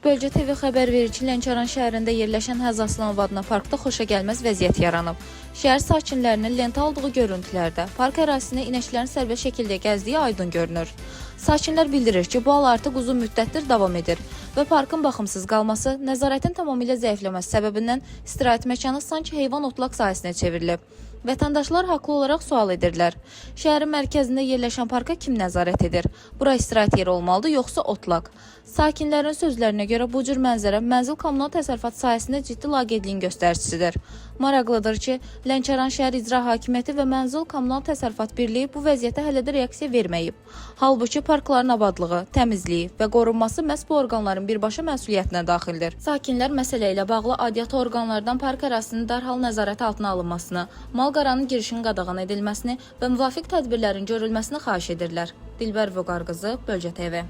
Bölgə TV xəbər verir ki, Lənkəran şəhərində yerləşən Həz Aslanov adına parkda xoşagəlməz vəziyyət yaranıb. Şəhər sakinlərinin lentə aldığı görüntülərdə park ərazisində inəklərin sərbəst şəkildə gəzdiyi aydın görünür. Sakinlər bildirir ki, bu hal artıq uzun müddətdir davam edir və parkın baxımsız qalması, nəzarətin tamamilə zəifləməsi səbəbindən istirahət məkanı sanki heyvan otlaq sahəsinə çevrilib. Vətəndaşlar haqlı olaraq sual edirlər. Şəhərin mərkəzində yerləşən parka kim nəzarət edir? Bura istirahət yeri olmalıdır, yoxsa otlaq? Sakinlərin sözlərinə görə bu cür mənzərə mənzil kommunal təsərrüfat sahəsində ciddi laqeydliyin göstəricisidir. Maraqlıdır ki, Lənkəran şəhər icra hakimiyyəti və Mənzil Kommunal Təsərrüfat Birliyi bu vəziyyətə hələ də reaksiya verməyib. Halbuki parkların abadlığı, təmizliyi və qorunması məhz bu orqanların birbaşa məsuliyyətinə daxildir. Sakinlər məsələ ilə bağlı aidiyyatı orqanlardan park ərazisinin dərhal nəzarət altına alınmasını, malqaranın girişinin qadağan edilməsini və müvafiq tədbirlərin görülməsini xahiş edirlər. Dilbər Vüqar qızı, Bölgə TV.